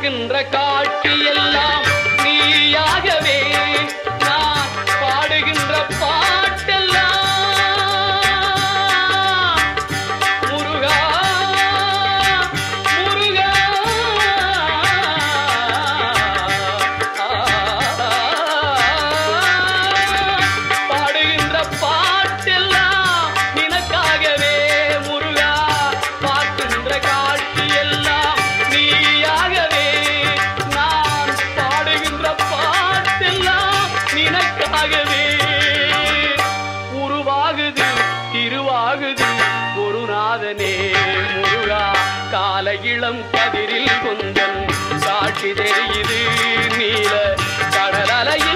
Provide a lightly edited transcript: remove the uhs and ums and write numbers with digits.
பார்க்கின்ற காட்சி எல்லாம் நீயாகவே நான் பாடுகின்ற பாட்டெல்லாம் முருகா முருகா பாடுகின்ற பாட்டெல்லாம் நினக்காகவே முருகா பார்க்கின்ற காட்சி எல்லாம் நீயாகவே நான் பாடுகின்ற பாட்டெல்லாம் நினக்காகவே உருவாகுது திருவாகுது குருநாதனே முருகா கால இளம் கதிரில் கொந்தன் சாட்சி தெரியுது நீல கடலலையே